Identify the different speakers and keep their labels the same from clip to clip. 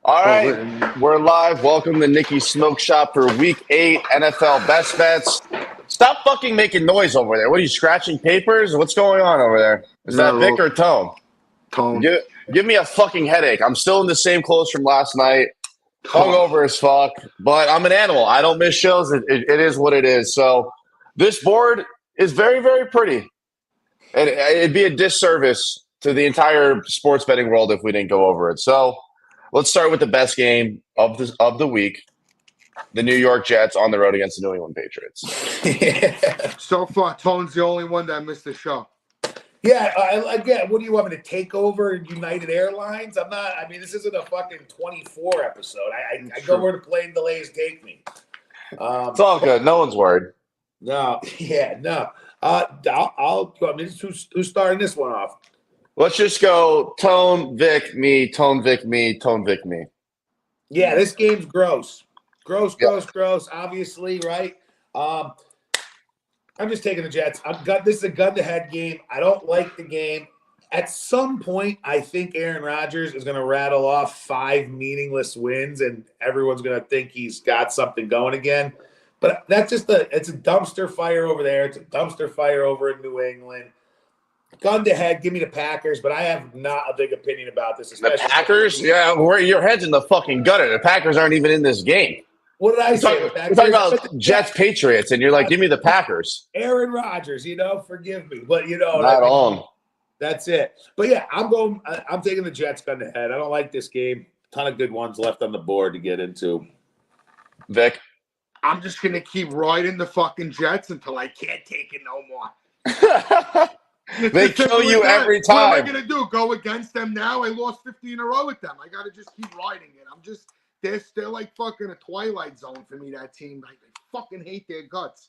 Speaker 1: All
Speaker 2: Oh,
Speaker 1: right, we're live. Welcome to Nikki's Smoke Shop for Week 8 NFL Best Bets. Stop fucking making noise over there. What are you, scratching papers? What's going on over there? Is that Vic
Speaker 2: no,
Speaker 1: or Tone?
Speaker 2: Tone.
Speaker 1: Give me a fucking headache. I'm still in the same clothes from last night. Hungover as fuck, but I'm an animal. I don't miss shows. It is what it is. So this board is very, very pretty. And it'd be a disservice to the entire sports betting world if we didn't go over it. So let's start with the best game of the week: the New York Jets on the road against the New England Patriots.
Speaker 2: So far, Tone's the only one that missed the show.
Speaker 3: Again, what do you want me to take over United Airlines? I'm not. I mean, this isn't a fucking 24 episode. I go where the plane delays take me.
Speaker 1: It's all good. No one's worried.
Speaker 3: No. Who's starting this one off?
Speaker 1: Let's just go Tone, Vic, me, Tone, Vic, me, Tone, Vic, me.
Speaker 3: Yeah, this game's gross. Gross. Obviously, right? I'm just taking the Jets. This is a gun-to-head game. I don't like the game. At some point, I think Aaron Rodgers is going to rattle off 5 meaningless wins, and everyone's going to think he's got something going again. But that's just it's a dumpster fire over there. It's a dumpster fire over in New England. Gun-to-head, give me the Packers, but I have not a big opinion about this.
Speaker 1: The Packers? Yeah, your head's in the fucking gutter. The Packers aren't even in this game.
Speaker 3: What did I say?
Speaker 1: We're talking about Jets, Patriots, and you're like, give me the Packers.
Speaker 3: Aaron Rodgers, forgive me. But,
Speaker 1: Not on.
Speaker 3: That's it. But, yeah, I'm taking the Jets gun to head. I don't like this game. Ton of good ones left on the board to get into.
Speaker 1: Vic?
Speaker 2: I'm just going to keep riding the fucking Jets until I can't take it no more.
Speaker 1: They kill you every time.
Speaker 2: What am I going to do? Go against them now? I lost 50 in a row with them. I got to just keep riding it. They're like fucking a Twilight Zone for me, that team. I fucking hate their guts.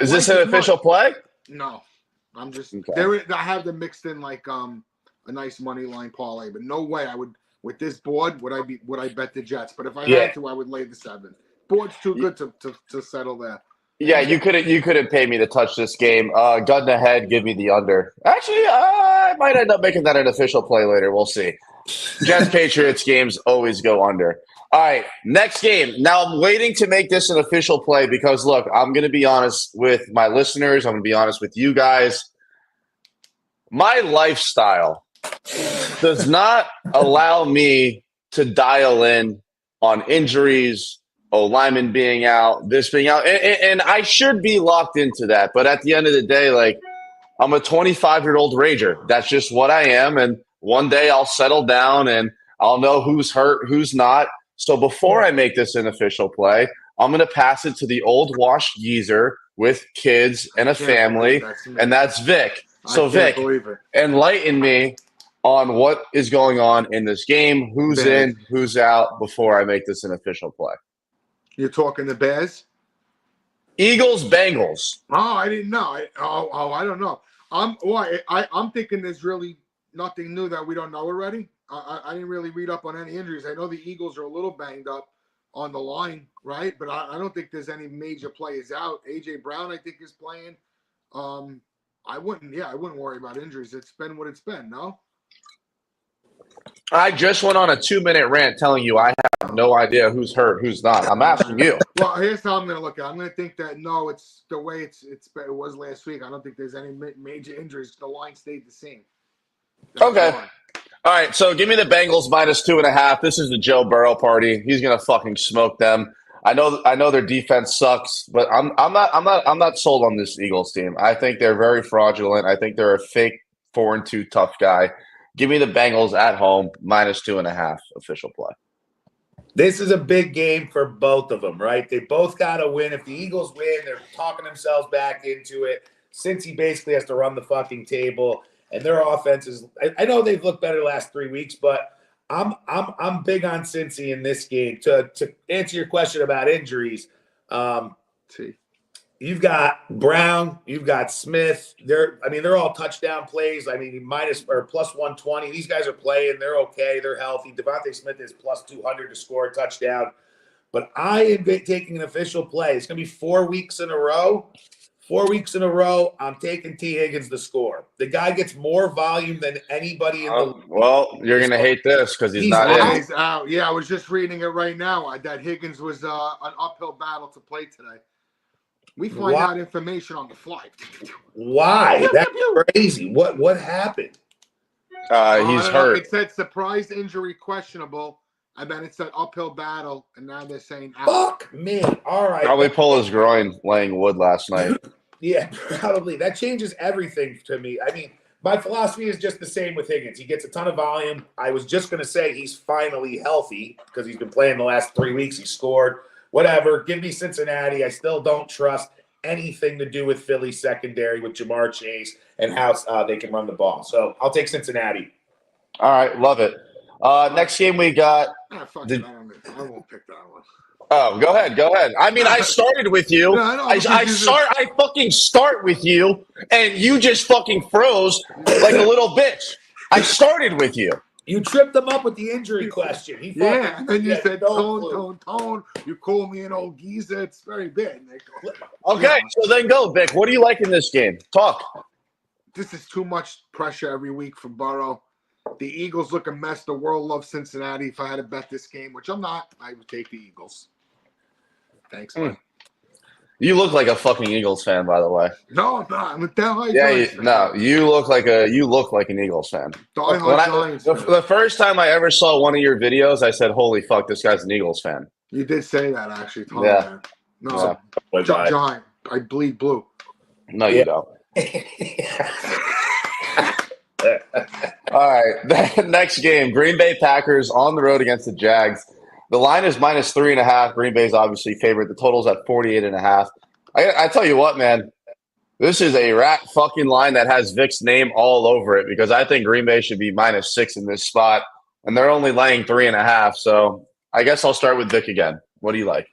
Speaker 1: Is this an official play?
Speaker 2: No. I'm just okay. I have them mixed in like a nice money line parlay, but no way I would with this board would I bet the Jets. But if I had to, I would lay the 7. Board's too good to settle that.
Speaker 1: Yeah, you couldn't pay me to touch this game. Gun to head, give me the under. Actually, I might end up making that an official play later. We'll see. Jets Patriots games always go under. All right, next game. Now I'm waiting to make this an official play because look, I'm going to be honest with my listeners. I'm going to be honest with you guys. My lifestyle does not allow me to dial in on injuries, linemen being out, this being out, and I should be locked into that. But at the end of the day, like, I'm a 25-year-old rager. That's just what I am, and one day I'll settle down and I'll know who's hurt, who's not. So before I make this an official play, I'm going to pass it to the old washed geezer with kids and a family, and that's Vic. So Vic, enlighten me on what is going on in this game, who's in, who's out, before I make this an official play.
Speaker 2: You're talking the Bears?
Speaker 1: Eagles, Bengals.
Speaker 2: Oh, I didn't know. I don't know. I'm thinking there's really nothing new that we don't know already. I didn't really read up on any injuries. I know the Eagles are a little banged up on the line, right? But I don't think there's any major players out. A.J. Brown, I think, is playing. I wouldn't worry about injuries. It's been what it's been, no?
Speaker 1: I just went on a 2-minute rant telling you I have no idea who's hurt, who's not. I'm asking you.
Speaker 2: Well, here's how I'm going to look at it. I'm going to think that, no, it's the way it was last week. I don't think there's any major injuries. The line stayed the same.
Speaker 1: Okay. All right, so give me the Bengals -2.5. This is the Joe Burrow party. He's going to fucking smoke them. I know their defense sucks, but I'm not sold on this Eagles team. I think they're very fraudulent. I think they're a fake 4-2 tough guy. Give me the Bengals at home -2.5 official play.
Speaker 3: This is a big game for both of them, right? They both got to win. If the Eagles win, they're talking themselves back into it. Cincy basically has to run the fucking table, and their offense is. I know they've looked better the last 3 weeks, but I'm big on Cincy in this game. To answer your question about injuries, you've got Brown, you've got Smith. They're all touchdown plays. I mean, minus or plus 120. These guys are playing. They're okay. They're healthy. Devontae Smith is plus 200 to score a touchdown. But I am taking an official play. It's going to be 4 weeks in a row. 4 weeks in a row, I'm taking T. Higgins to score. The guy gets more volume than anybody in the league.
Speaker 1: Well, you're going to hate this because he's not
Speaker 2: Yeah,
Speaker 1: in.
Speaker 2: he's out. Yeah, I was just reading it right now. That Higgins was an uphill battle to play today. We find out information on the fly.
Speaker 3: Why? That's crazy. What happened?
Speaker 1: He's hurt.
Speaker 2: It said surprise injury questionable, and then it said uphill battle, and now they're saying out.
Speaker 3: Fuck me. All right.
Speaker 1: Probably pull his groin laying wood last night.
Speaker 3: Yeah, probably. That changes everything to me. I mean, my philosophy is just the same with Higgins. He gets a ton of volume. I was just going to say he's finally healthy because he's been playing the last 3 weeks. He scored. Whatever. Give me Cincinnati. I still don't trust anything to do with Philly secondary with Jamar Chase and how they can run the ball. So I'll take Cincinnati.
Speaker 1: All right, love it. Next game we got.
Speaker 2: I won't pick that one.
Speaker 1: Oh, go ahead. I mean, I started with you.
Speaker 2: No, I know,
Speaker 1: I fucking start with you, and you just fucking froze like a little bitch. I started with you.
Speaker 3: You tripped him up with the injury question.
Speaker 2: And then you said tone. You call me an old geezer. It's very bad.
Speaker 1: Okay, so then go, Vic. What do you like in this game? Talk.
Speaker 2: This is too much pressure every week for Burrow. The Eagles look a mess. The world loves Cincinnati. If I had to bet this game, which I'm not, I would take the Eagles. Thanks, man.
Speaker 1: You look like a fucking Eagles fan, by the way.
Speaker 2: No, I'm not. I'm a die-hard
Speaker 1: Yeah,
Speaker 2: Giants
Speaker 1: you look like an Eagles fan.
Speaker 2: The
Speaker 1: first time I ever saw one of your videos, I said, "Holy fuck, this guy's an Eagles fan."
Speaker 2: You did say that, actually. Tom,
Speaker 1: Yeah.
Speaker 2: man. No, Giant. I bleed blue.
Speaker 1: No, you don't. All right, next game: Green Bay Packers on the road against the Jags. The line is -3.5. Green Bay's obviously favored. The total's at 48.5. I tell you what, man, this is a rat fucking line that has Vic's name all over it because I think Green Bay should be -6 in this spot, and they're only laying 3.5. So I guess I'll start with Vic again. What do you like?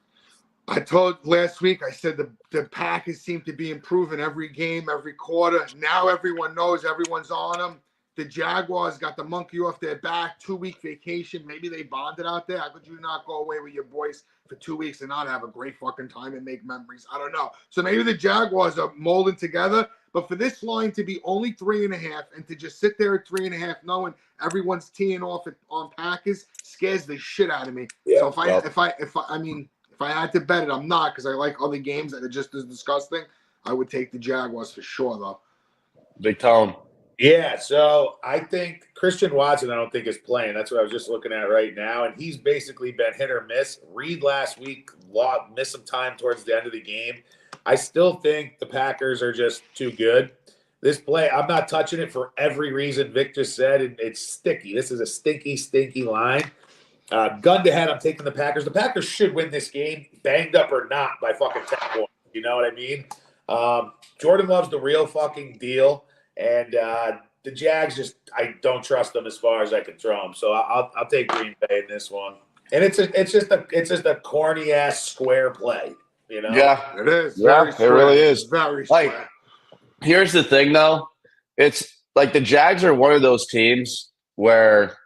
Speaker 2: I told last week, I said the Packers seem to be improving every game, every quarter. Now everyone knows, everyone's on them. The Jaguars got the monkey off their back, 2-week vacation. Maybe they bonded out there. How could you not go away with your boys for 2 weeks and not have a great fucking time and make memories? I don't know. So maybe the Jaguars are molding together. But for this line to be only 3.5 and to just sit there at 3.5, knowing everyone's teeing off on Packers, scares the shit out of me. Yeah, so if I had to bet it, I'm not because I like other games that are just as disgusting. I would take the Jaguars for sure, though.
Speaker 1: Big Tone.
Speaker 3: Yeah, so I think Christian Watson, I don't think is playing. That's what I was just looking at right now, and he's basically been hit or miss. Reed last week missed some time towards the end of the game. I still think the Packers are just too good. This play, I'm not touching it for every reason Vic just said, and it's sticky. This is a stinky line. Gun to head, I'm taking the Packers. The Packers should win this game, banged up or not, by fucking 10 points. You know what I mean? Jordan Love's the real fucking deal. And the Jags I don't trust them as far as I can throw them. So I'll take Green Bay in this one. And it's just a corny ass square play, you know?
Speaker 1: Yeah,
Speaker 2: it is.
Speaker 1: Yeah, it really is.
Speaker 2: Very
Speaker 1: like, here's the thing though. It's like the Jags are one of those teams where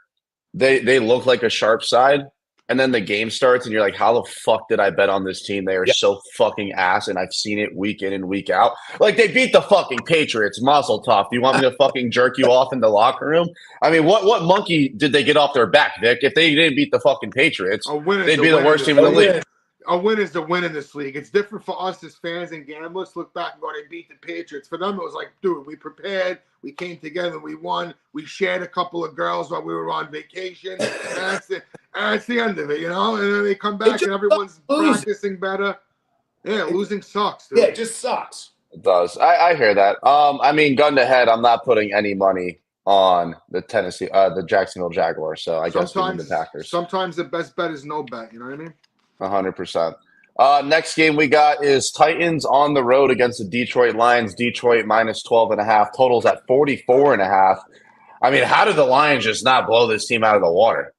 Speaker 1: they look like a sharp side. And then the game starts, and you're like, how the fuck did I bet on this team? They are so fucking ass, and I've seen it week in and week out. Like, they beat the fucking Patriots. Mazel tov. Do you want me to fucking jerk you off in the locker room? I mean, what monkey did they get off their back, Vic? If they didn't beat the fucking Patriots, they'd be the worst team in the league.
Speaker 2: A win is the win in this league. It's different for us as fans and gamblers. Look back and go, they beat the Patriots. For them, it was like, dude, we prepared. We came together. We won. We shared a couple of girls while we were on vacation. That's the end of it, you know? And then they come back and everyone's practicing better. Yeah, losing sucks, dude.
Speaker 3: Yeah, it just sucks.
Speaker 1: It does. I hear that. I mean, gun to head, I'm not putting any money on the Jacksonville Jaguars. So I guess we need the Packers.
Speaker 2: Sometimes the best bet is no bet. You know what I mean?
Speaker 1: 100%. Next game we got is Titans on the road against the Detroit Lions. Detroit -12.5. Totals at 44.5. I mean, how did the Lions just not blow this team out of the water?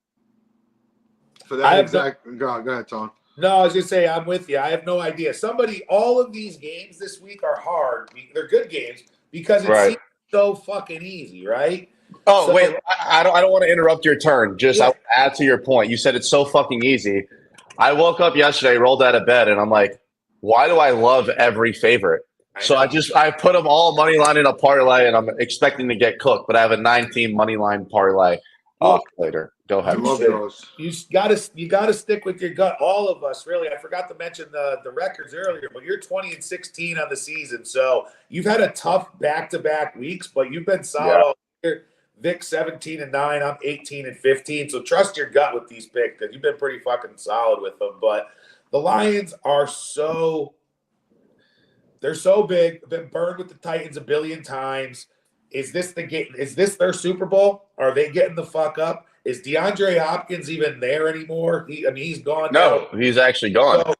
Speaker 2: For that go ahead, Tom.
Speaker 3: No, I was just saying, I'm with you. I have no idea. All of these games this week are hard. They're good games because it seems so fucking easy, right?
Speaker 1: Oh, wait. I don't want to interrupt your turn. Just I'll add to your point. You said it's so fucking easy. I woke up yesterday, rolled out of bed, and I'm like, why do I love every favorite? So I put them all money line in a parlay, and I'm expecting to get cooked. But I have a 9-team money line parlay later. Go
Speaker 2: I
Speaker 1: ahead.
Speaker 2: love those.
Speaker 3: You gotta stick with your gut. All of us, really. I forgot to mention the records earlier, but you're 20-16 on the season, so you've had a tough back-to-back weeks, but you've been solid all year. Vic 17-9, I'm 18-15. So trust your gut with these picks because you've been pretty fucking solid with them. But the Lions are they're so big. Been burned with the Titans a billion times. Is this the game? Is this their Super Bowl? Are they getting the fuck up? Is DeAndre Hopkins even there anymore? He's gone.
Speaker 1: No, he's actually gone.
Speaker 3: So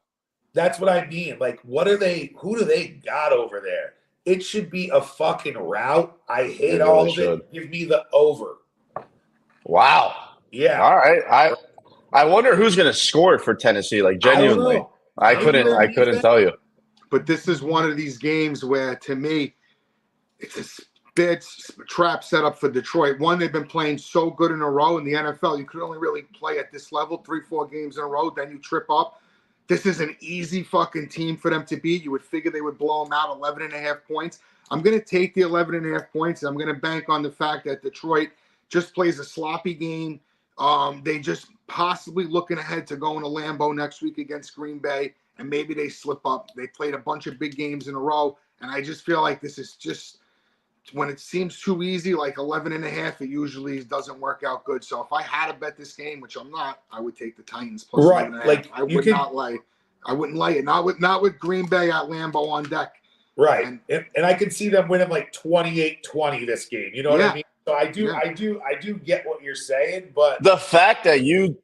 Speaker 3: that's what I mean. Like, who do they got over there? It should be a fucking rout. I hate all of it. Give me the over.
Speaker 1: Wow.
Speaker 3: Yeah.
Speaker 1: All right. I wonder who's going to score for Tennessee. Like, genuinely, I couldn't tell you.
Speaker 2: But this is one of these games where, to me, it's a bad trap set up for Detroit. One, they've been playing so good in a row in the NFL. You could only really play at this level 3-4 games in a row. Then you trip up. This is an easy fucking team for them to beat. You would figure they would blow them out 11.5 points. I'm going to take the 11.5 points. I'm going to bank on the fact that Detroit just plays a sloppy game. They just possibly looking ahead to going to Lambeau next week against Green Bay, and maybe they slip up. They played a bunch of big games in a row, and I just feel like this is just when it seems too easy, like 11.5, it usually doesn't work out good. So if I had to bet this game, which I'm not, I would take the Titans plus 11.5.
Speaker 3: Like
Speaker 2: I would not lay. I wouldn't lay it. Not with Green Bay at Lambeau on deck.
Speaker 3: Right. And I can see them winning like 28-20 this game. You know what I mean? So I do get what you're saying, but
Speaker 1: the fact that you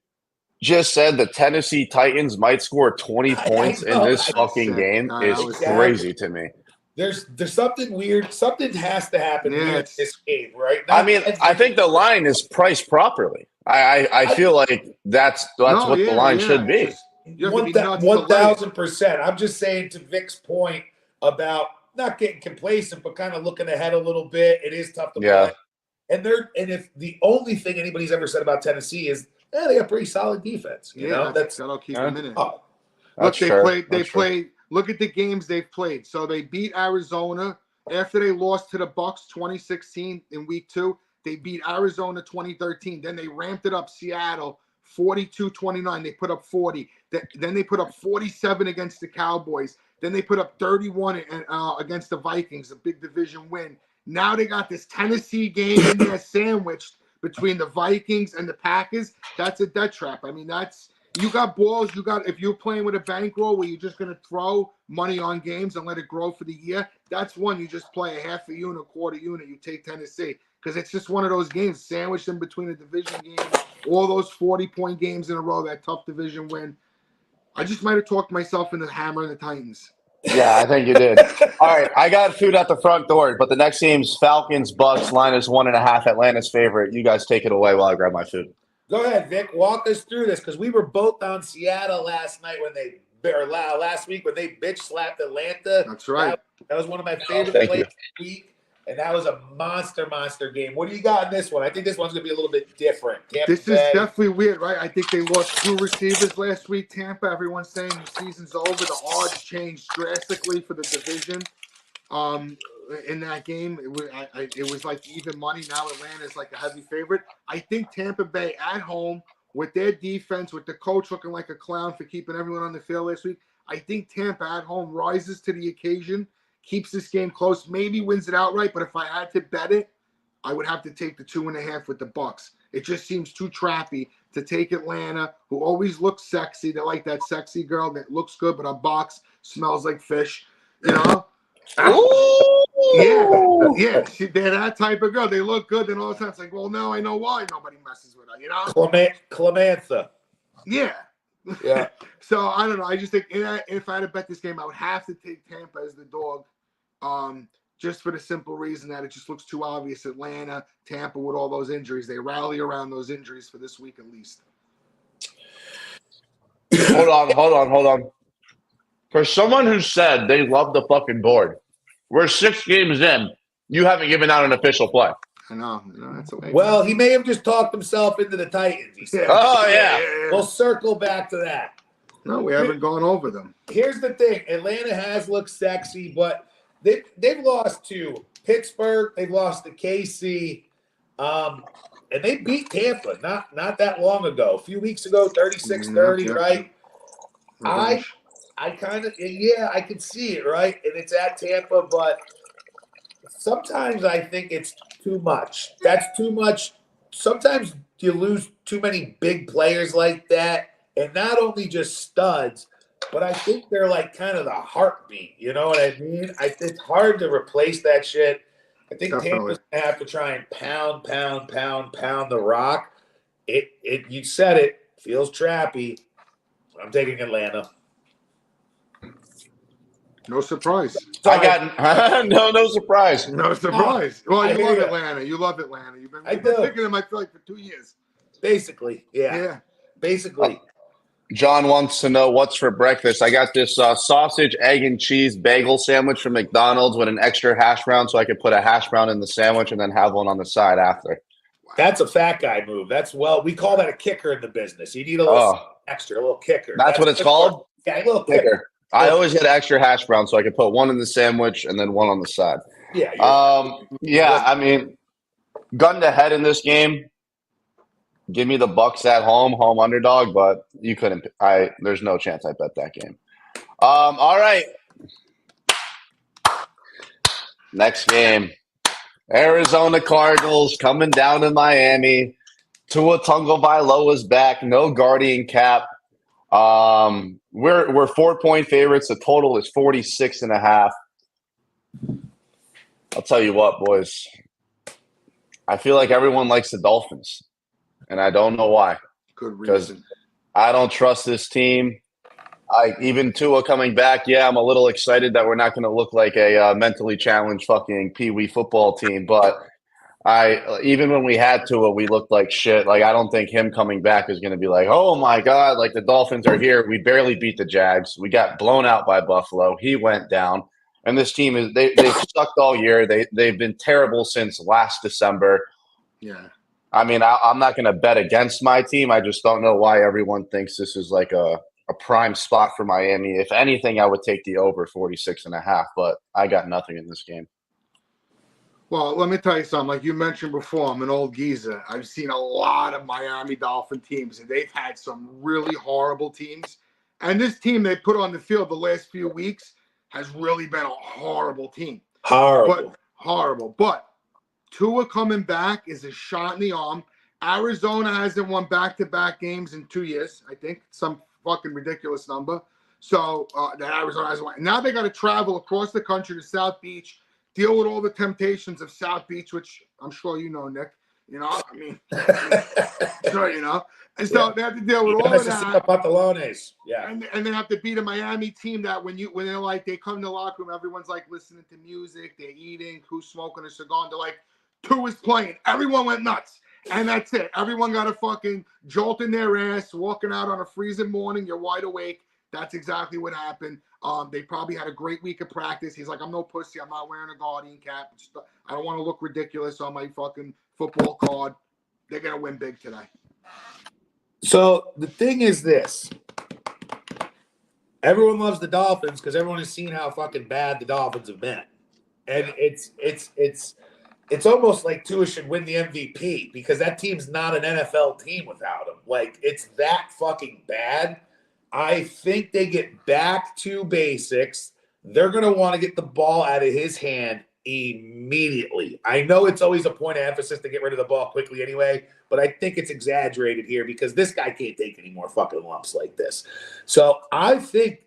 Speaker 1: just said the Tennessee Titans might score 20 points in this fucking game is crazy to me.
Speaker 3: There's something weird. Something has to happen in this game, right?
Speaker 1: I think the line is priced properly. I feel like that's what the line should be.
Speaker 3: 1,000%. I'm just saying to Vic's point about not getting complacent, but kind of looking ahead a little bit. It is tough to play. And if the only thing anybody's ever said about Tennessee is they got pretty solid defense. You know, that'll keep them in it.
Speaker 2: Look, they played. Look at the games they've played. So they beat Arizona after they lost to the Bucs 2016 in week 2. They beat Arizona 2013. Then they ramped it up Seattle 42-29. They put up 40. Then they put up 47 against the Cowboys. Then they put up 31 against the Vikings, a big division win. Now they got this Tennessee game in there sandwiched between the Vikings and the Packers. That's a death trap. I mean, you got balls. If you're playing with a bankroll where you're just going to throw money on games and let it grow for the year, that's one. You just play a half a unit, quarter unit. You take Tennessee because it's just one of those games sandwiched in between a division game, all those 40-point games in a row, that tough division win. I just might have talked myself into hammering the Titans.
Speaker 1: Yeah, I think you did. All right, I got food at the front door, but the next game's Falcons, Bucks, line is 1.5, Atlanta's favorite. You guys take it away while I grab my food.
Speaker 3: Go ahead, Vic. Walk us through this because we were both on Seattle last week when they bitch slapped Atlanta.
Speaker 2: That's right.
Speaker 3: That was one of my favorite plays of the week, and that was a monster game. What do you got in this one? I think this one's gonna be a little bit different.
Speaker 2: This is definitely weird, right? I think they lost 2 receivers last week. Tampa, everyone's saying the season's over. The odds changed drastically for the division. In that game, it was like even money. Now Atlanta's like a heavy favorite. I think Tampa Bay at home with their defense, with the coach looking like a clown for keeping everyone on the field last week, I think Tampa at home rises to the occasion, keeps this game close, maybe wins it outright. But if I had to bet it, I would have to take the 2.5 with the Bucks. It just seems too trappy to take Atlanta, who always looks sexy. They're like that sexy girl that looks good, but her box smells like fish. You know? Yeah. They're that type of girl. They look good, then all the time it's like, well, now I know why nobody messes with her, you know?
Speaker 3: Clemantha.
Speaker 2: Yeah.
Speaker 3: Yeah.
Speaker 2: So I don't know. I just think if I had to bet this game, I would have to take Tampa as the dog, just for the simple reason that it just looks too obvious. Atlanta, Tampa, with all those injuries, they rally around those injuries for this week at least.
Speaker 1: Hold on. For someone who said they love the fucking board, we're 6 games in. You haven't given out an official play.
Speaker 2: I know. That's the way.
Speaker 3: Well, he may have just talked himself into the Titans. He said,
Speaker 1: "Oh yeah."
Speaker 3: We'll circle back to that.
Speaker 2: No, we haven't gone over them.
Speaker 3: Here's the thing: Atlanta has looked sexy, but they've lost to Pittsburgh, they've lost to KC, and they beat Tampa not that long ago. A few weeks ago, 36-30, right? I kind of, yeah, I can see it, right? And it's at Tampa, but sometimes I think it's too much. That's too much. Sometimes you lose too many big players like that, and not only just studs, but I think they're like kind of the heartbeat. You know what I mean? It's hard to replace that shit. I think Tampa's gonna have to try and pound the rock. You said it, feels trappy. I'm taking Atlanta.
Speaker 2: No surprise.
Speaker 1: I got no surprise.
Speaker 2: No surprise. Well, you love
Speaker 3: you.
Speaker 2: Atlanta. You love Atlanta. You've been
Speaker 3: do.
Speaker 2: picking them, I feel like, for 2 years.
Speaker 3: Basically, yeah.
Speaker 2: Yeah.
Speaker 3: Basically.
Speaker 1: John wants to know what's for breakfast. I got this sausage, egg, and cheese bagel sandwich from McDonald's with an extra hash brown, so I could put a hash brown in the sandwich and then have one on the side after.
Speaker 3: That's a fat guy move. We call that a kicker in the business. You need a little extra, a little kicker.
Speaker 1: That's what it's called?
Speaker 3: Yeah, a little kicker.
Speaker 1: I always get extra hash brown, so I could put one in the sandwich and then one on the side.
Speaker 3: Yeah.
Speaker 1: I mean, gun to head in this game. Give me the Bucks at home underdog, but you couldn't. There's no chance I bet that game. All right. Next game. Arizona Cardinals coming down to Miami. Tua Tagovailoa's back. No guardian cap. We're 4-point favorites. The total is 46.5. I'll tell you what, boys. I feel like everyone likes the Dolphins, and I don't know why.
Speaker 2: Good reason.
Speaker 1: I don't trust this team. Even Tua coming back, yeah, I'm a little excited that we're not going to look like a mentally challenged fucking peewee football team. But even when we had Tua, we looked like shit. Like, I don't think him coming back is going to be like, oh my God, like the Dolphins are here. We barely beat the Jags. We got blown out by Buffalo. He went down. And this team they've sucked all year. They've been terrible since last December.
Speaker 2: Yeah.
Speaker 1: I mean, I'm not going to bet against my team. I just don't know why everyone thinks this is like a prime spot for Miami. If anything, I would take the over 46.5, but I got nothing in this game.
Speaker 2: Well, let me tell you something. Like you mentioned before, I'm an old geezer. I've seen a lot of Miami Dolphin teams, and they've had some really horrible teams. And this team they put on the field the last few weeks has really been a horrible team. Horrible. But Tua coming back is a shot in the arm. Arizona hasn't won back-to-back games in 2 years, I think. Some fucking ridiculous number. So that Arizona hasn't won. Now they got to travel across the country to South Beach, deal with all the temptations of South Beach, which I'm sure you know, Nick. You know, I mean, sure, you know. And so they have to deal with all of that.
Speaker 3: Pantalones. Yeah.
Speaker 2: And they have to beat a Miami team that when they're like, they come to the locker room, everyone's like listening to music, they're eating, who's smoking a cigar, and they're like, Tua is playing. Everyone went nuts. And that's it. Everyone got a fucking jolt in their ass, walking out on a freezing morning. You're wide awake. That's exactly what happened. They probably had a great week of practice. He's like, I'm no pussy. I'm not wearing a guardian cap. I don't want to look ridiculous on my fucking football card. They're going to win big today.
Speaker 3: So the thing is this. Everyone loves the Dolphins because everyone has seen how fucking bad the Dolphins have been. And it's almost like Tua should win the MVP because that team's not an NFL team without him. Like, it's that fucking bad. I think they get back to basics. They're going to want to get the ball out of his hand immediately. I know it's always a point of emphasis to get rid of the ball quickly anyway, but I think it's exaggerated here because this guy can't take any more fucking lumps like this. So I think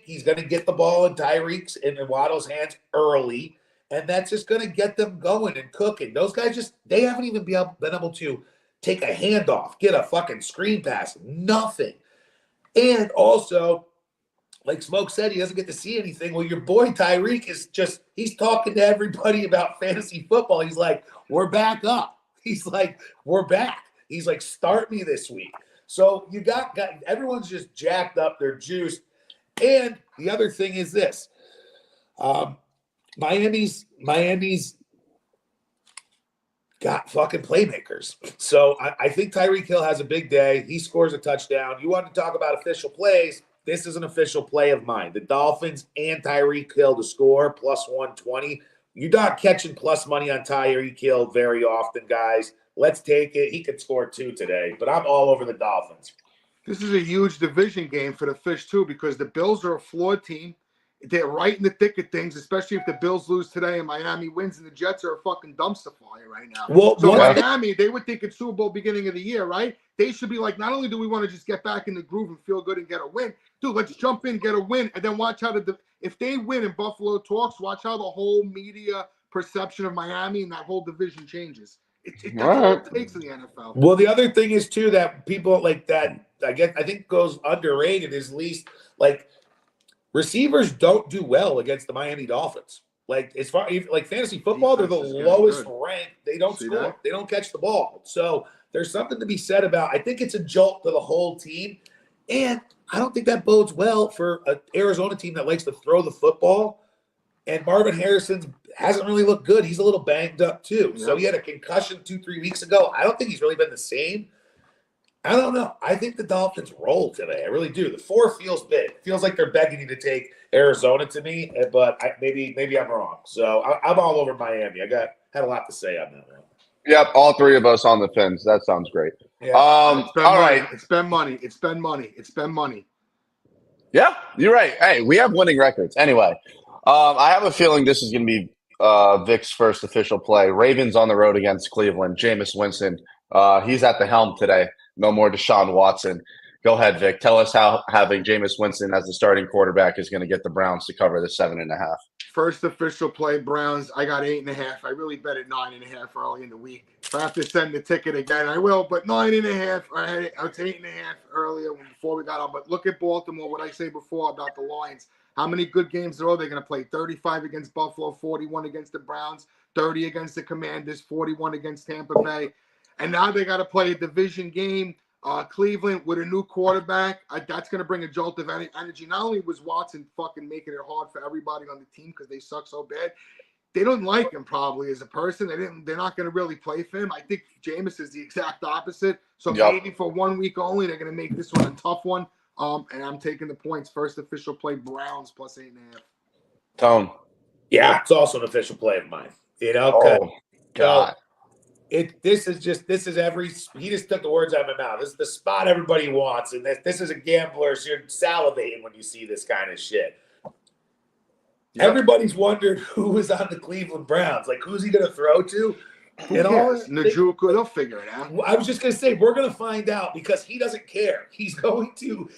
Speaker 3: he's going to get the ball in Tyreek's and Waddle's hands early. And that's just going to get them going and cooking. Those guys they haven't even been able to take a handoff, get a fucking screen pass, nothing. And also, like Smoke said, he doesn't get to see anything. Well, your boy Tyreek he's talking to everybody about fantasy football. He's like, we're back up. He's like, we're back. He's like, start me this week. So you got everyone's just jacked up. They're juiced. And the other thing is this. Miami's got fucking playmakers. So I think Tyreek Hill has a big day. He scores a touchdown. You want to talk about official plays. this is an official play of mine. The Dolphins and Tyreek Hill to score plus 120. You're not catching plus money on Tyreek Hill very often, guys. Let's take it. He could score 2 today, but I'm all over the Dolphins.
Speaker 2: This is a huge division game for the Fish, too, because the Bills are a flawed team. They're right in the thick of things, especially if the Bills lose today and Miami wins, and the Jets are a fucking dumpster fire right now.
Speaker 3: Well,
Speaker 2: So
Speaker 1: yeah.
Speaker 2: Miami, they would think it's Super Bowl beginning of the year, right? They should be like, not only do we want to just get back in the groove and feel good and get a win, dude, let's jump in, get a win, and then watch how if they win and Buffalo talks, watch how the whole media perception of Miami and that whole division changes. That's all it takes in the NFL.
Speaker 3: Well, the other thing is too that people like that I think goes underrated is least like receivers don't do well against the Miami Dolphins. Like as far like fantasy football, they're the
Speaker 2: Defense is
Speaker 3: lowest
Speaker 2: good.
Speaker 3: ranked. They don't
Speaker 2: See
Speaker 3: score.
Speaker 2: that?
Speaker 3: They don't catch the ball. So there's something to be said about. I think it's a jolt to the whole team, and I don't think that bodes well for an Arizona team that likes to throw the football. And Marvin Harrison hasn't really looked good. He's a little banged up too. So he had a concussion 2-3 weeks ago. I don't think he's really been the same. I don't know. I think the Dolphins roll today. I really do. The 4 feels big. It feels like they're begging you to take Arizona to me, but maybe I'm wrong. So I'm all over Miami. Had a lot to say on that one.
Speaker 1: Yep, all 3 of us on the Fins. That sounds great.
Speaker 3: Yeah.
Speaker 1: All right.
Speaker 2: It's spend money. It's spend money. It's spend money.
Speaker 1: Yeah, you're right. Hey, we have winning records. Anyway, I have a feeling this is going to be Vic's first official play. Ravens on the road against Cleveland. Jameis Winston. He's at the helm today. No more Deshaun Watson. Go ahead, Vic. Tell us how having Jameis Winston as the starting quarterback is going to get the Browns to cover the 7.5.
Speaker 2: First official play, Browns. I got 8.5. I really bet at 9.5 early in the week. If I have to send the ticket again, I will. But 9.5. I was 8.5 earlier before we got on. But look at Baltimore. What I say before about the Lions. How many good games are they going to play? 35 against Buffalo, 41 against the Browns, 30 against the Commanders, 41 against Tampa Bay. And now they got to play a division game. Cleveland with a new quarterback. That's going to bring a jolt of energy. Not only was Watson fucking making it hard for everybody on the team because they suck so bad, they don't like him probably as a person. They're not going to really play for him. I think Jameis is the exact opposite. So maybe for 1 week only, they're going to make this one a tough one. And I'm taking the points. First official play, Browns plus 8.5.
Speaker 1: Tone.
Speaker 3: Yeah, it's also an official play of mine. You know,
Speaker 1: Oh, God.
Speaker 3: This is he just took the words out of my mouth. This is the spot everybody wants, and this is a gambler, so you're salivating when you see this kind of shit. Yep. Everybody's wondered who is on the Cleveland Browns. Like, who's he going to throw to?
Speaker 2: Njoku, they'll figure it out.
Speaker 3: I was just going to say, we're going to find out because he doesn't care. He's going to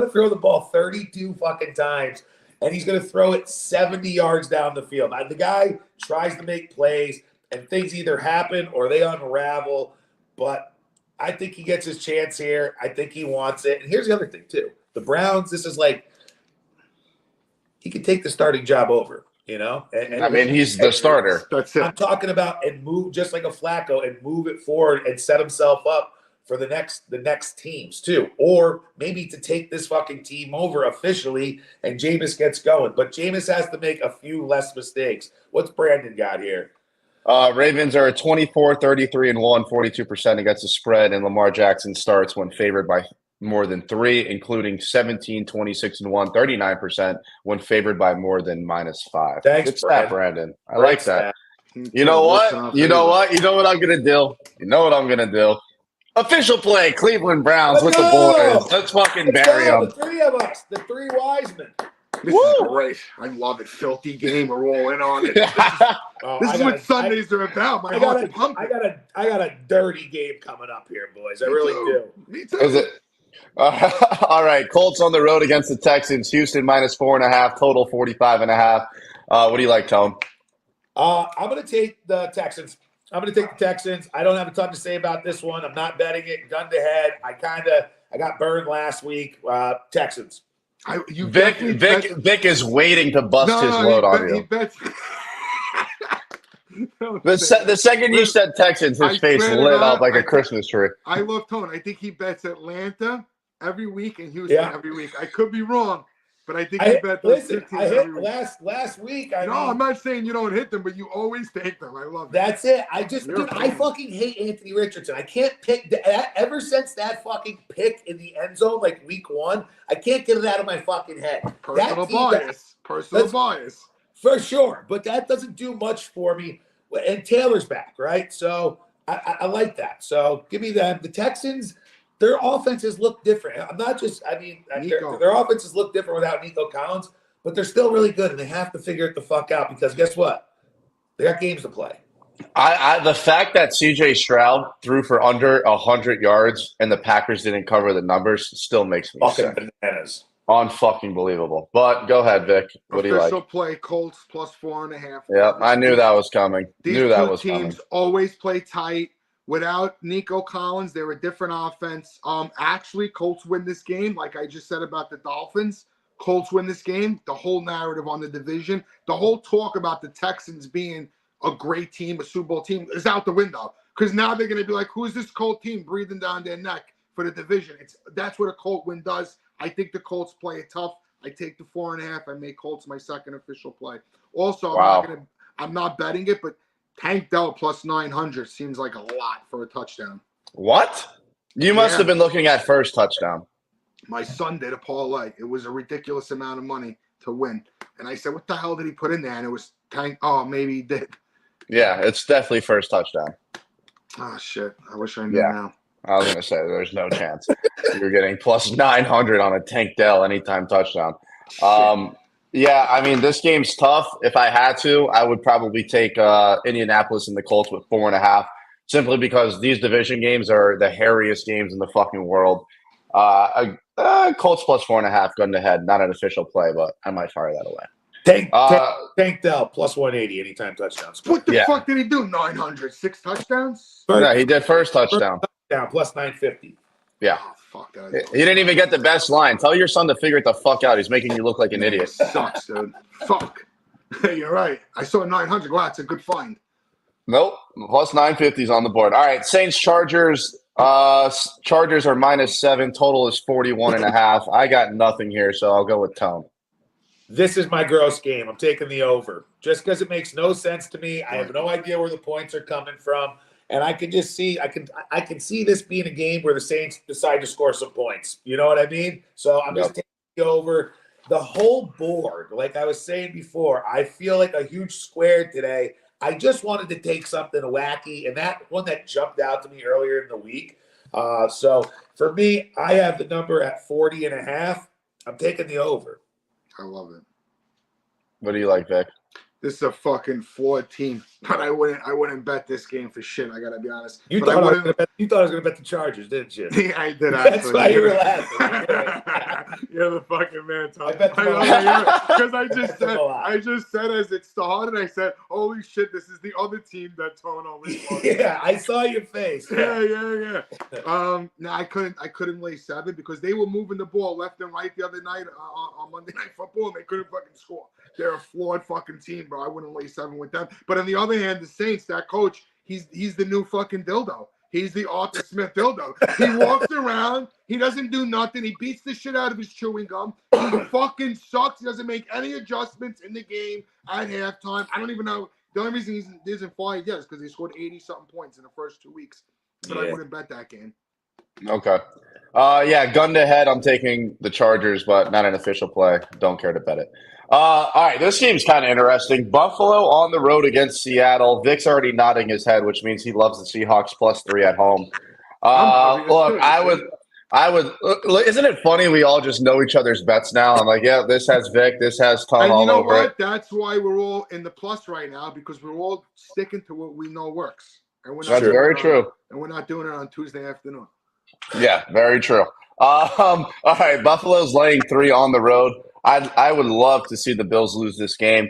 Speaker 3: throw the ball 32 fucking times, and he's going to throw it 70 yards down the field. Now, the guy tries to make plays, and things either happen or they unravel. But I think he gets his chance here. I think he wants it. And here's the other thing, too. The Browns, this is like he could take the starting job over, you know? And
Speaker 1: he's the starter.
Speaker 2: That's it.
Speaker 3: I'm talking about and move just like a Flacco and move it forward and set himself up for the next teams, too. Or maybe to take this fucking team over officially and Jameis gets going. But Jameis has to make a few less mistakes. What's Brandon got here?
Speaker 1: Ravens are 24, 33, and 1, 42% against the spread, and Lamar Jackson starts when favored by more than 3, including 17, 26, and 1, 39% when favored by more than -5.
Speaker 3: Thanks,
Speaker 1: Good stat, Brandon. I
Speaker 3: Great
Speaker 1: like that.
Speaker 3: stat.
Speaker 1: You know what? You know what I'm gonna do? Official play, Cleveland Browns with the boys. Let's fucking bury them.
Speaker 3: The 3 of us, the 3 wise men.
Speaker 2: This is great. I love it. Filthy game. We're all in on it. This is what Sundays are about. I
Speaker 3: got a dirty game coming up here, boys. I really do.
Speaker 2: Me too.
Speaker 1: Is it? All right. Colts on the road against the Texans. Houston -4.5. Total 45.5. What do you like, Tone?
Speaker 3: I'm going to take the Texans. I don't have a ton to say about this one. I'm not betting it. Gun to head. I got burned last week. Texans.
Speaker 1: Vic is waiting to bust his load on you.
Speaker 2: He bets.
Speaker 1: The second you said Texans, his face lit up like a Christmas tree.
Speaker 2: I love Tone. I think he bets Atlanta every week and Houston every week. I could be wrong, but I think you bet those two teams
Speaker 3: I hit
Speaker 2: every week.
Speaker 3: last week.
Speaker 2: I'm not saying you don't hit them, but you always take them. I love that.
Speaker 3: That's it. I
Speaker 2: You're
Speaker 3: fucking hate Anthony Richardson. I can't pick that ever since that fucking pick in the end zone, like week 1. I can't get it out of my fucking head.
Speaker 2: Personal bias. Personal bias.
Speaker 3: For sure. But that doesn't do much for me. And Taylor's back, right? So I like that. So give me them. The Texans, their offenses look different. I'm not just, their offenses look different without Nico Collins, but they're still really good, and they have to figure it the fuck out because guess what? They got games to play.
Speaker 1: The fact that CJ Stroud threw for under 100 yards and the Packers didn't cover the numbers still makes me
Speaker 3: Fucking
Speaker 1: sick.
Speaker 3: bananas.
Speaker 1: Unfucking believable. But go ahead, Vic. What do you like?
Speaker 2: Official play, Colts plus 4.5.
Speaker 1: Yep, I knew that was coming.
Speaker 2: These
Speaker 1: Knew that
Speaker 2: two
Speaker 1: was
Speaker 2: teams
Speaker 1: coming.
Speaker 2: always play tight. Without Nico Collins, they're a different offense. Actually, Colts win this game, like I just said about the Dolphins. Colts win this game. The whole narrative on the division, the whole talk about the Texans being a great team, a Super Bowl team, is out the window. Because now they're going to be like, who's this Colt team breathing down their neck for the division? That's what a Colt win does. I think the Colts play it tough. I take the 4.5. I make Colts my second official play. Also, I'm not betting it, but Tank Dell plus 900 seems like a lot for a touchdown.
Speaker 1: What? You must have been looking at first touchdown.
Speaker 2: My son did a parlay. It was a ridiculous amount of money to win. And I said, what the hell did he put in there? And it was Tank. Oh, maybe he did.
Speaker 1: Yeah, it's definitely first touchdown.
Speaker 2: Oh, shit. I wish I knew now.
Speaker 1: I was going to say, there's no chance. You're getting plus 900 on a Tank Dell anytime touchdown. Yeah, I mean, this game's tough. If I had to, I would probably take Indianapolis and the Colts with 4.5, simply because these division games are the hairiest games in the fucking world. Colts plus 4.5, gun to head. Not an official play, but I might fire that away.
Speaker 3: Tank Dell plus 180 anytime touchdowns.
Speaker 2: What the fuck did he do? 900, 6 touchdowns?
Speaker 1: No, he did first touchdown.
Speaker 3: Down plus 950.
Speaker 1: Yeah.
Speaker 2: Oh, fuck that.
Speaker 1: He didn't even get the best line. Tell your son to figure it the fuck out. He's making you look like an idiot.
Speaker 2: Sucks, dude. Fuck. You're right. I saw 900. Wow, it's a good find.
Speaker 1: Nope. Plus 950 is on the board. All right. Saints, Chargers. Chargers are -7. Total is 41.5. I got nothing here, so I'll go with Tone.
Speaker 3: This is my gross game. I'm taking the over. Just because it makes no sense to me. I have no idea where the points are coming from. And I can just see, I can see this being a game where the Saints decide to score some points. You know what I mean? So I'm just taking the over. The whole board, like I was saying before, I feel like a huge square today. I just wanted to take something wacky, and that one that jumped out to me earlier in the week. So for me, I have the number at 40.5. I'm taking the over.
Speaker 2: I love it.
Speaker 1: What do you like, Vic?
Speaker 2: This is a fucking flawed team, but I wouldn't bet this game for shit. I gotta be honest.
Speaker 3: You thought I was gonna bet the Chargers, didn't you?
Speaker 2: Yeah, I did.
Speaker 3: That's why you were laughing.
Speaker 2: You're the fucking man, Tom.
Speaker 3: I bet
Speaker 2: because I just said as it started, I said, "Holy shit, this is the other team that Tone always won."
Speaker 3: Yeah, I saw your face.
Speaker 2: Yeah. No, I couldn't lay 7 because they were moving the ball left and right the other night on Monday Night Football, and they couldn't fucking score. They're a flawed fucking team, bro. I wouldn't lay 7 with them. But on the other hand, the Saints, that coach, he's the new fucking dildo. He's the Arthur Smith dildo. He walks around. He doesn't do nothing. He beats the shit out of his chewing gum. He fucking sucks. He doesn't make any adjustments in the game at halftime. I don't even know. The only reason he isn't fired yet is because they scored 80-something points in the first 2 weeks. But I wouldn't bet that game.
Speaker 1: Okay. Gun to head, I'm taking the Chargers, but not an official play. Don't care to bet it. All right, this game's kind of interesting. Buffalo on the road against Seattle. Vic's already nodding his head, which means he loves the Seahawks +3 at home. Look, I would. Isn't it funny? We all just know each other's bets now. I'm like, yeah, this has Vic, this has Tom.
Speaker 2: And
Speaker 1: all
Speaker 2: you know
Speaker 1: over
Speaker 2: what?
Speaker 1: it.
Speaker 2: That's why we're all in the plus right now because we're all sticking to what we know works. And we're not
Speaker 1: That's very true.
Speaker 2: And we're not doing it on Tuesday afternoon.
Speaker 1: Yeah, very true. All right, Buffalo's laying 3 on the road. I would love to see the Bills lose this game.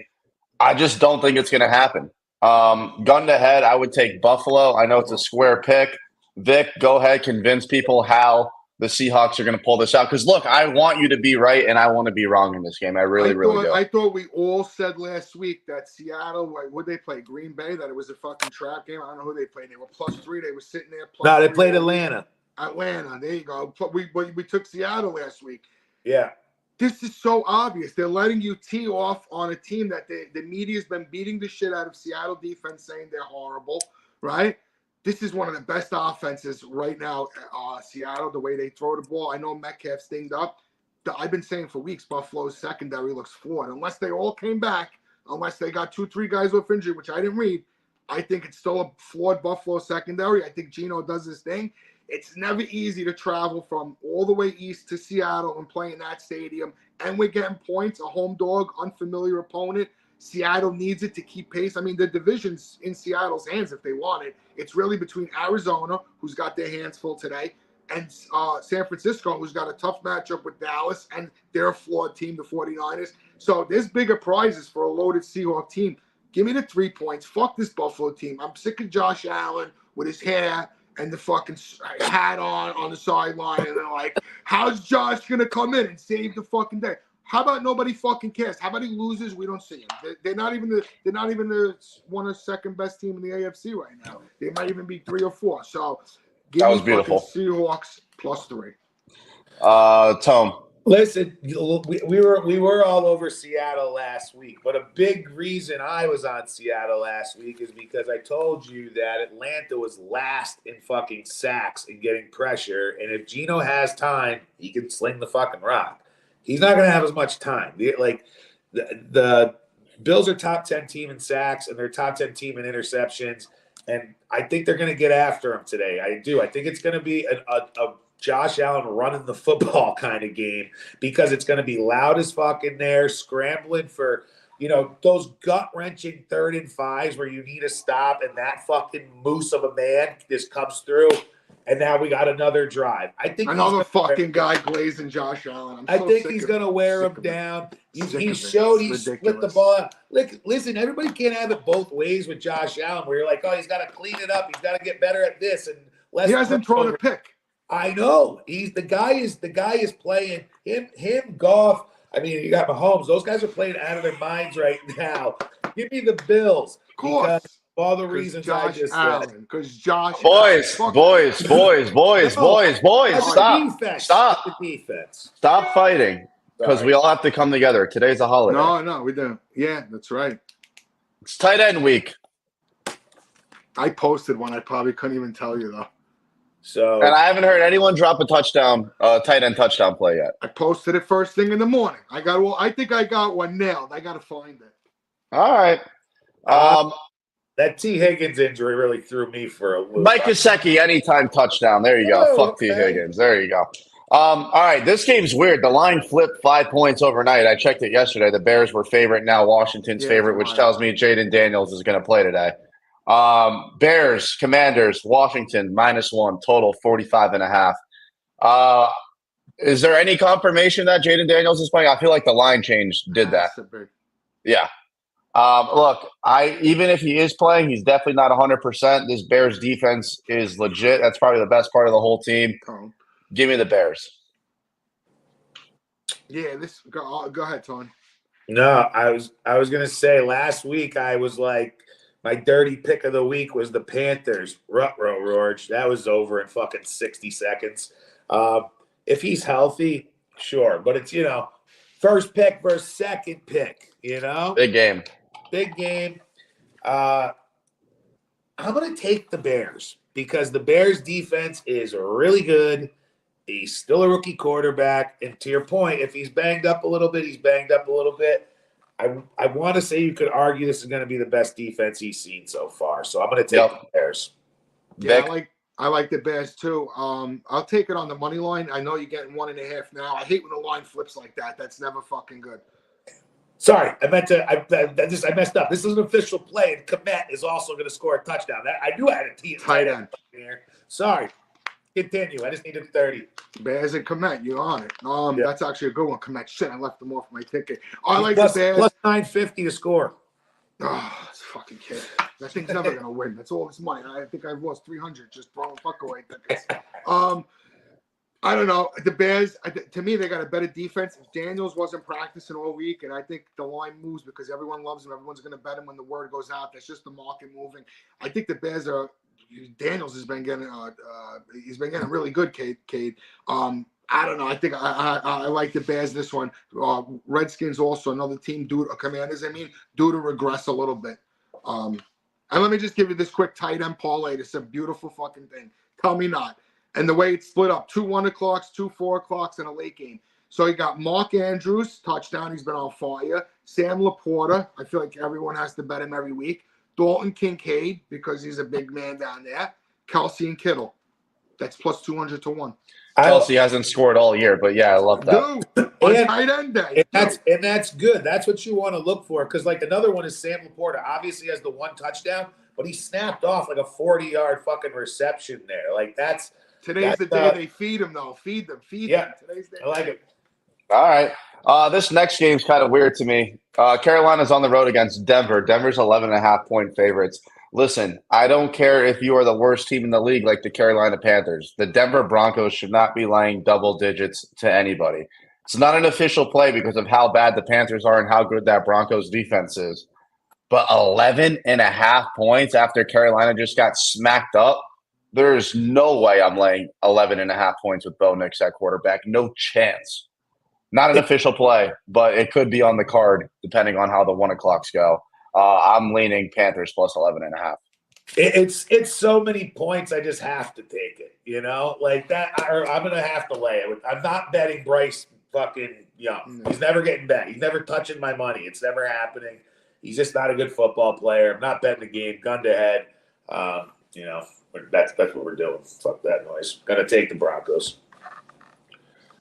Speaker 1: I just don't think it's going to happen. Gun to head, I would take Buffalo. I know it's a square pick. Vic, go ahead, convince people how the Seahawks are going to pull this out. Because, look, I want you to be right, and I want to be wrong in this game. I really do.
Speaker 2: I thought we all said last week that Seattle, would they play Green Bay, that it was a fucking trap game? I don't know who they played. They were +3. They were sitting there.
Speaker 3: No, they played Atlanta.
Speaker 2: Atlanta. There you go. We took Seattle last week.
Speaker 3: Yeah.
Speaker 2: This is so obvious. They're letting you tee off on a team that the media's been beating the shit out of Seattle defense, saying they're horrible, right? This is one of the best offenses right now, Seattle, the way they throw the ball. I know Metcalf's dinged up. I've been saying for weeks, Buffalo's secondary looks flawed. Unless they all came back, unless they got 2-3 guys with injury, which I didn't read, I think it's still a flawed Buffalo secondary. I think Geno does his thing. It's never easy to travel from all the way east to Seattle and play in that stadium. And we're getting points, a home dog, unfamiliar opponent. Seattle needs it to keep pace. I mean, the division's in Seattle's hands if they want it. It's really between Arizona, who's got their hands full today, and San Francisco, who's got a tough matchup with Dallas, and they're a flawed team, the 49ers. So there's bigger prizes for a loaded Seahawks team. Give me the 3 points. Fuck this Buffalo team. I'm sick of Josh Allen with his hair and the fucking hat on the sideline. And they're like, how's Josh going to come in and save the fucking day? How about nobody fucking cares? How about he loses? We don't see him. They're not even the one of the second best team in the AFC right now. They might even be 3 or 4. So give
Speaker 1: That
Speaker 2: me
Speaker 1: was beautiful.
Speaker 2: Seahawks +3.
Speaker 1: Tom.
Speaker 3: Listen, we were all over Seattle last week, but a big reason I was on Seattle last week is because I told you that Atlanta was last in fucking sacks and getting pressure, and if Geno has time, he can sling the fucking rock. He's not going to have as much time. The Bills are top 10 team in sacks, and they're top 10 team in interceptions, and I think they're going to get after him today. I do. I think it's going to be a Josh Allen running the football kind of game because it's going to be loud as fuck in there, scrambling for, those gut-wrenching 3rd and 5s where you need a stop and that fucking moose of a man just comes through, and now we got another drive. I think
Speaker 2: another fucking guy glazing Josh Allen.
Speaker 3: I think he's going to wear him down. He showed he split the ball out. Listen, everybody can't have it both ways with Josh Allen where you're like, oh, he's got to clean it up. He's got to get better at this. And
Speaker 2: he hasn't thrown a pick.
Speaker 3: I know. The guy is playing him Goff. I mean, you got Mahomes. Those guys are playing out of their minds right now. Give me the Bills.
Speaker 2: Of course.
Speaker 3: All the reasons
Speaker 2: Josh
Speaker 3: I just
Speaker 2: Allen.
Speaker 3: said.
Speaker 2: Because Josh
Speaker 1: Boys,
Speaker 2: Allen.
Speaker 1: boys. Stop.
Speaker 3: The defense.
Speaker 1: Stop fighting. Because we all have to come together. Today's a holiday.
Speaker 2: No, we do. Yeah, that's right.
Speaker 1: It's tight end week.
Speaker 2: I posted one. I probably couldn't even tell you, though.
Speaker 3: So,
Speaker 1: and I haven't heard anyone drop a tight end touchdown play yet.
Speaker 2: I posted it first thing in the morning. I think I got one nailed. I got to find it.
Speaker 1: All right.
Speaker 3: That T. Higgins injury really threw me for a loop.
Speaker 1: Mike Gesicki, anytime touchdown. There you go. Fuck T. Higgins. There you go. All right. This game's weird. The line flipped 5 points overnight. I checked it yesterday. The Bears were favorite. Now Washington's favorite, which tells me Jaden Daniels is going to play today. Bears, Commanders, Washington, -1, total 45.5. Is there any confirmation that Jaden Daniels is playing? I feel like the line change did that. Yeah. Look, even if he is playing, he's definitely not 100%. This Bears defense is legit. That's probably the best part of the whole team. Give me the Bears.
Speaker 2: Yeah, go ahead, Tony.
Speaker 3: No, I was gonna say last week I was like, my dirty pick of the week was the Panthers. Ruh-roh, Rorge. That was over in fucking 60 seconds. If he's healthy, sure. But it's, first pick versus second pick,
Speaker 1: Big game.
Speaker 3: Big game. I'm going to take the Bears because the Bears defense is really good. He's still a rookie quarterback. And to your point, if he's banged up a little bit, he's banged up a little bit. I want to say you could argue this is going to be the best defense he's seen so far. So I'm going to take the Bears.
Speaker 2: Yeah, I like the Bears too. I'll take it on the money line. I know you're getting 1.5 now. I hate when the line flips like that. That's never fucking good.
Speaker 3: Sorry, I messed up. This is an official play, and Kmet is also going to score a touchdown. I knew I had a
Speaker 2: tight end
Speaker 3: here. Sorry. Continue. I just needed 30.
Speaker 2: Bears and Kmet, you're on it. That's actually a good one. Kmet. Shit, I left them off my ticket. I like
Speaker 3: the
Speaker 2: Bears.
Speaker 3: Plus 950 to score.
Speaker 2: Oh, this fucking kid. That thing's never gonna win. That's all this money. I think I've lost 300 just throwing fuck away tickets. I don't know. The Bears, to me, they got a better defense. If Daniels wasn't practicing all week, and I think the line moves because everyone loves him. Everyone's going to bet him when the word goes out. That's just the market moving. I think the Bears are – Daniels has been getting he's been getting really good, Cade. I don't know. I think I like the Bears this one. Redskins also another team Commanders. I mean, due to regress a little bit. And let me just give you this quick tight end parlay. It's a beautiful fucking thing. Tell me not. And the way it's split up: 2 1 o'clocks, 2 4 o'clocks, and a late game. So you got Mark Andrews touchdown. He's been on fire. Sam Laporta. I feel like everyone has to bet him every week. Dalton Kincaid because he's a big man down there. Kelsey and Kittle. That's plus 200 to 1.
Speaker 1: Kelsey hasn't scored all year, but yeah, I love that.
Speaker 2: Dude, on tight end day.
Speaker 3: And that's good. That's what you want to look for. Because like another one is Sam Laporta. Obviously has the 1 touchdown, but he snapped off like a 40-yard fucking reception there. Like
Speaker 2: today's the day they feed him though. Feed them.
Speaker 3: Yeah,
Speaker 2: Today's the day.
Speaker 3: I like it.
Speaker 1: All right. This next game's kind of weird to me. Carolina's on the road against Denver. Denver's 11.5-point favorites. Listen, I don't care if you are the worst team in the league like the Carolina Panthers. The Denver Broncos should not be laying double digits to anybody. It's not an official play because of how bad the Panthers are and how good that Broncos defense is. But 11.5 points after Carolina just got smacked up, there's no way I'm laying 11.5 points with Bo Nix at quarterback. No chance. Not an official play, but it could be on the card depending on how the 1 o'clocks go. I'm leaning Panthers plus 11.5.
Speaker 3: It's so many points. I just have to take it. You know, like that. I'm gonna have to lay it. I'm not betting Bryce fucking Young. He's never getting bet. He's never touching my money. It's never happening. He's just not a good football player. I'm not betting the game. Gun to head. You know, that's what we're doing. Fuck that noise. Gonna take the Broncos.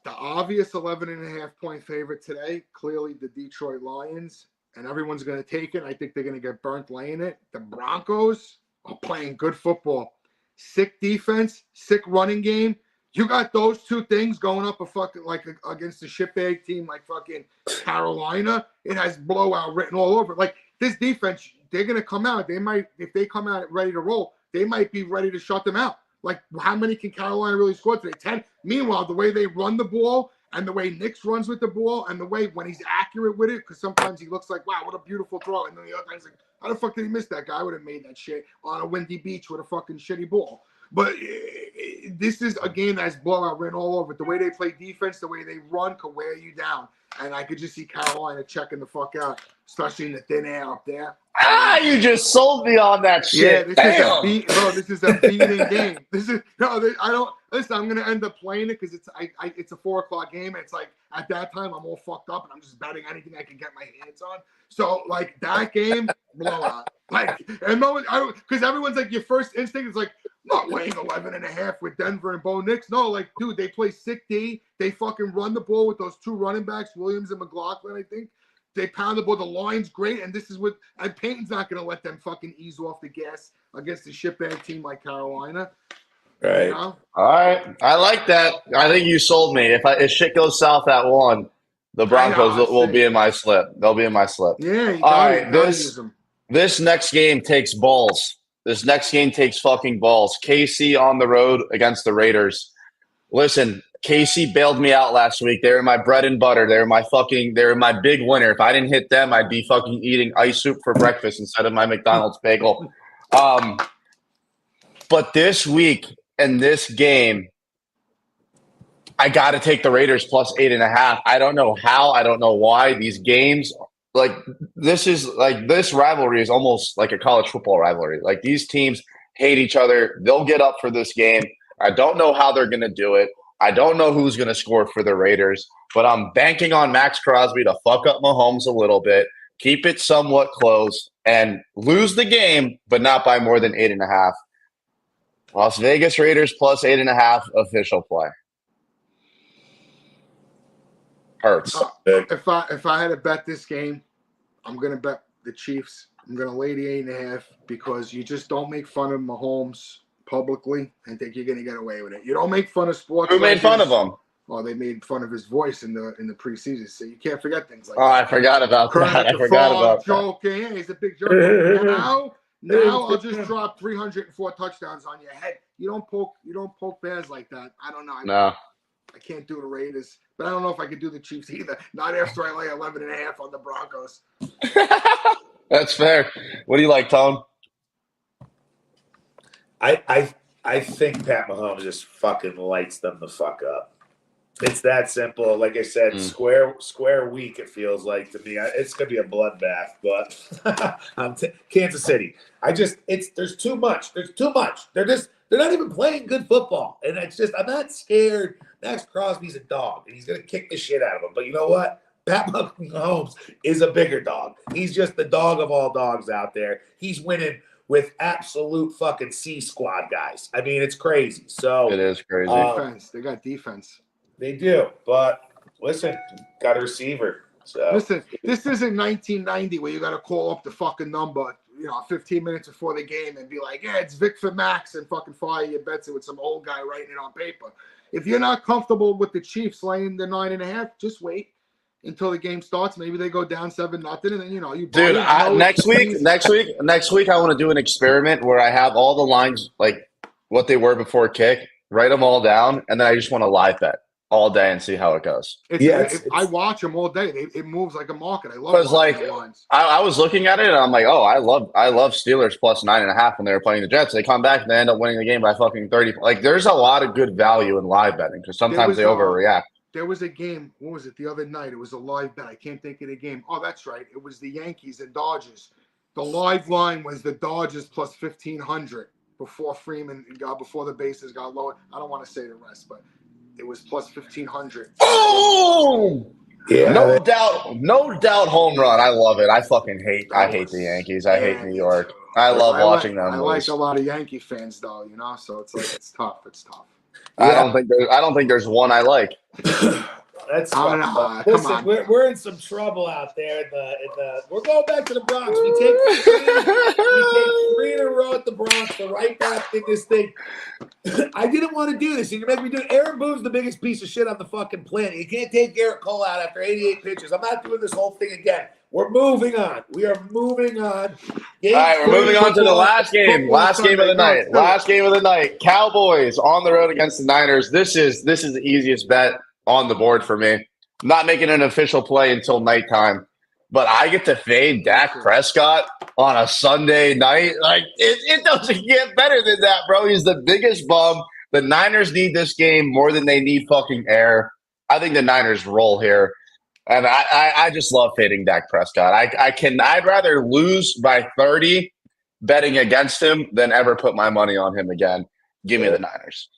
Speaker 2: The obvious 11.5-point favorite today, clearly the Detroit Lions, and everyone's going to take it. I think they're going to get burnt laying it. The Broncos are playing good football. Sick defense, sick running game. You got those two things going up against a shitbag team like fucking Carolina. It has blowout written all over. Like this defense, they're going to come out. They might, if they come out ready to roll, they might be ready to shut them out. Like, how many can Carolina really score today? 10. Meanwhile, the way they run the ball and the way Nix runs with the ball and the way when he's accurate with it, because sometimes he looks like, wow, what a beautiful throw. And then the other guy's like, how the fuck did he miss that guy? I would have made that shit on a windy beach with a fucking shitty ball. But this is a game that's blowout written all over. The way they play defense, the way they run could wear you down. And I could just see Carolina checking the fuck out, especially in the thin air up there.
Speaker 1: You just sold me on that shit.
Speaker 2: Yeah, this is a beating game. I don't listen. I'm gonna end up playing it because it's a 4 o'clock game. It's like at that time I'm all fucked up and I'm just betting anything I can get my hands on. So like that game, blowout. Like and because everyone's like your first instinct is like not laying 11.5 with Denver and Bo Nix. No, like dude, they play sick D. They fucking run the ball with those 2 running backs, Williams and McLaughlin, I think. They pound the ball. The line's great, and this is what and Payton's not going to let them fucking ease off the gas against a shitbag team like Carolina.
Speaker 3: Right.
Speaker 2: You know?
Speaker 1: All right. I like that. I think you sold me. If shit goes south at 1, the Broncos will be in my slip. They'll be in my slip.
Speaker 2: Yeah.
Speaker 1: All right. This next game takes balls. This next game takes fucking balls. KC on the road against the Raiders. Listen, KC bailed me out last week. They were my bread and butter. They were my big winner. If I didn't hit them, I'd be fucking eating ice soup for breakfast instead of my McDonald's bagel. But this week and this game, I got to take the Raiders plus 8.5. I don't know how. I don't know why. These games, this rivalry is almost like a college football rivalry. Like these teams hate each other. They'll get up for this game. I don't know how they're going to do it. I don't know who's going to score for the Raiders, but I'm banking on Max Crosby to fuck up Mahomes a little bit, keep it somewhat close, and lose the game, but not by more than 8.5. Las Vegas Raiders plus 8.5 official play. Hurts.
Speaker 2: If I had to bet this game, I'm going to bet the Chiefs. I'm going to lay the 8.5 because you just don't make fun of Mahomes publicly and think you're going to get away with it. You don't make fun of sports.
Speaker 1: Who made fun of him?
Speaker 2: Well, they made fun of his voice in the preseason, so you can't forget things like
Speaker 1: that. I forgot about that. I forgot about
Speaker 2: joking. Yeah, he's a big joker. Now I'll just drop 304 touchdowns on your head. You don't poke bears like that. I don't know.
Speaker 1: No.
Speaker 2: I can't do the Raiders, but I don't know if I could do the Chiefs either. Not after I lay 11.5 on the Broncos.
Speaker 1: That's fair. What do you like, Tone?
Speaker 3: I think Pat Mahomes just fucking lights them the fuck up. It's that simple. Like I said,
Speaker 1: Mm.
Speaker 3: square week. It feels like to me. It's gonna be a bloodbath. But Kansas City. There's too much. There's too much. They're not even playing good football, and I'm not scared. Max Crosby's a dog, and he's gonna kick the shit out of him. But you know what? Pat Mahomes is a bigger dog. He's just the dog of all dogs out there. He's winning with absolute fucking C squad guys. I mean, it's crazy. So
Speaker 1: It is crazy.
Speaker 2: Defense. They got defense.
Speaker 3: they do, but listen, got a receiver. So
Speaker 2: Listen, this isn't 1990 where you got to call up the fucking number, 15 minutes before the game and be like, yeah, it's Vic for Max and fucking fire your bets with some old guy writing it on paper. If you're not comfortable with the Chiefs laying the 9.5, just wait until the game starts. Maybe they go down 7-0, and then you.
Speaker 1: Dude, next week, I want to do an experiment where I have all the lines like what they were before kick, write them all down, and then I just want to live bet all day and see how it goes.
Speaker 2: I watch them all day. It moves like a market. I love
Speaker 1: Because
Speaker 2: lines.
Speaker 1: I was looking at it and I'm like, oh, I love Steelers plus 9.5 when they were playing the Jets. They come back and they end up winning the game by fucking 30. Like, there's a lot of good value in live betting because sometimes they overreact.
Speaker 2: There was a game, what was it, the other night? It was a live bet. I can't think of the game. Oh, that's right. It was the Yankees and Dodgers. The live line was the Dodgers plus 1,500 before before the bases got lowered. I don't want to say the rest, but it was plus 1,500.
Speaker 1: Oh!
Speaker 3: Yeah,
Speaker 1: no doubt home run. I love it. I hate the Yankees. I hate New York. I love watching them.
Speaker 2: I like a lot of Yankee fans though, so it's like it's tough.
Speaker 1: I don't think there's one I like.
Speaker 3: That's
Speaker 2: come
Speaker 3: listen,
Speaker 2: on.
Speaker 3: we're in some trouble out there. We're going back to the Bronx. We take three in a row at the Bronx. We're right back in this thing. I didn't want to do this, and you're making me do it. Aaron Boone's the biggest piece of shit on the fucking planet. You can't take Garrett Cole out after 88 pitches. I'm not doing this whole thing again. We're moving on. We are moving on.
Speaker 1: All right, we're moving on to the last game. Last game of the night. Last game of the night. Cowboys on the road against the Niners. This is the easiest bet on the board for me. I'm not making an official play until nighttime, but I get to fade Dak Prescott on a Sunday night. Like it doesn't get better than that, bro. He's the biggest bum. The Niners need this game more than they need fucking air. I think the Niners roll here. And I just love fading Dak Prescott. I'd rather lose by 30 betting against him than ever put my money on him again. Give me the Niners.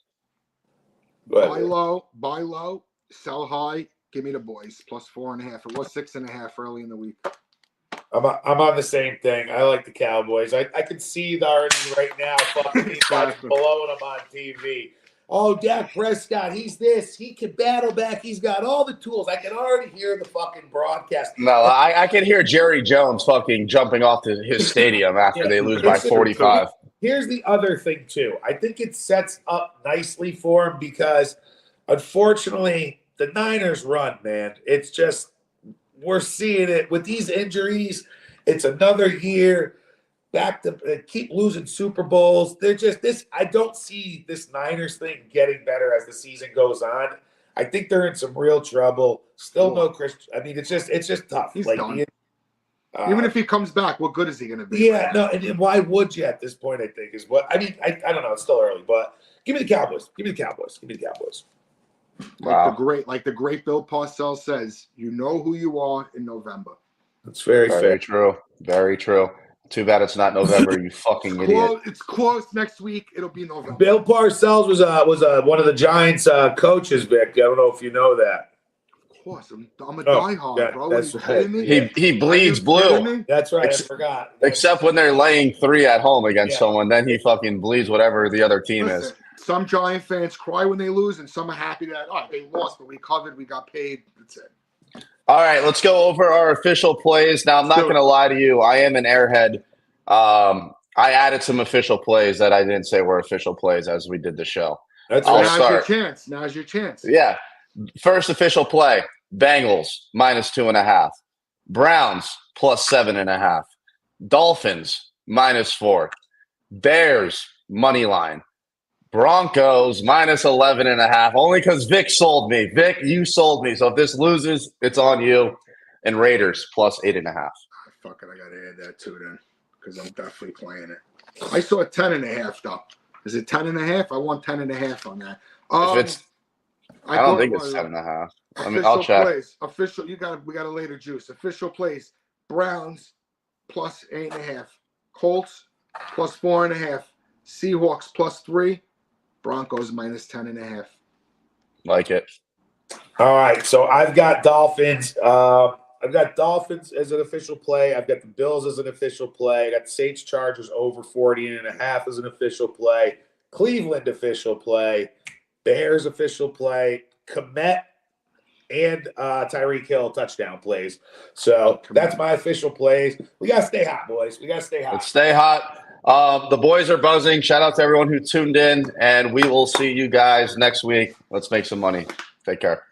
Speaker 2: Buy low, sell high. Give me the boys plus 4.5. It was 6.5 early in the week.
Speaker 3: I'm on the same thing. I like the Cowboys. I can see already right now fucking these guys blowing them on TV. Oh, Dak Prescott, he's this. He can battle back. He's got all the tools. I can already hear the fucking broadcast.
Speaker 1: No, I can hear Jerry Jones fucking jumping off his stadium after they lose by 45.
Speaker 3: Here's the other thing, too. I think it sets up nicely for him because, unfortunately, the Niners run, man. It's just we're seeing it with these injuries. It's another year. Back to keep losing Super Bowls. They're just this. I don't see this Niners thing getting better as the season goes on. I think they're in some real trouble. Still no Christian. I mean, it's just tough.
Speaker 2: He's done. Even if he comes back, what good is he going to be?
Speaker 3: Yeah, no. And why would you at this point? I think is what I mean. I don't know. It's still early, but give me the Cowboys. Give me the Cowboys. Give me the Cowboys.
Speaker 2: Like the great Bill Parcells says, you know who you are in November.
Speaker 3: That's very fair.
Speaker 1: True. Very true. Too bad it's not November, you fucking idiot.
Speaker 2: It's close. Next week, it'll be November.
Speaker 3: Bill Parcells was one of the Giants coaches, Vic. I don't know if you know that.
Speaker 2: Of course. I'm a diehard, bro.
Speaker 3: That's right.
Speaker 1: He bleeds blue.
Speaker 3: That's right. I forgot.
Speaker 1: Except when they're laying 3 at home against someone, then he fucking bleeds whatever the other team is.
Speaker 2: Some Giant fans cry when they lose, and some are happy that they lost, but we covered, we got paid. That's it.
Speaker 1: All right, let's go over our official plays. Now, I'm not going to lie to you. I am an airhead. I added some official plays that I didn't say were official plays as we did the show.
Speaker 3: That's right.
Speaker 2: Now's your chance.
Speaker 1: Yeah. First official play, Bengals -2.5. Browns +7.5. Dolphins -4. Bears money line. Broncos -11.5, only because Vic sold me. Vic, you sold me. So if this loses, it's on you. And Raiders +8.5.
Speaker 2: Fuck it, I gotta add that too then, because I'm definitely playing it. I saw 10.5 though. Is it 10.5? I want 10.5 on that.
Speaker 1: I don't
Speaker 2: thought
Speaker 1: think
Speaker 2: it
Speaker 1: it's
Speaker 2: was.
Speaker 1: 10.5. I mean,
Speaker 2: Official
Speaker 1: I'll check.
Speaker 2: plays. Official. We got a later juice. Official plays. Browns plus 8.5. Colts plus 4.5. Seahawks plus 3. Broncos minus 10.5.
Speaker 1: Like it.
Speaker 3: All right, so I've got Dolphins. I've got Dolphins as an official play. I've got the Bills as an official play. I got Saints Chargers over 40.5 as an official play. Cleveland official play. Bears official play. Komet and Tyreek Hill touchdown plays. So that's my official plays. We got to stay hot, boys. We got to stay hot.
Speaker 1: Let's stay hot. The boys are buzzing. Shout out to everyone who tuned in, and we will see you guys next week. Let's make some money. Take care.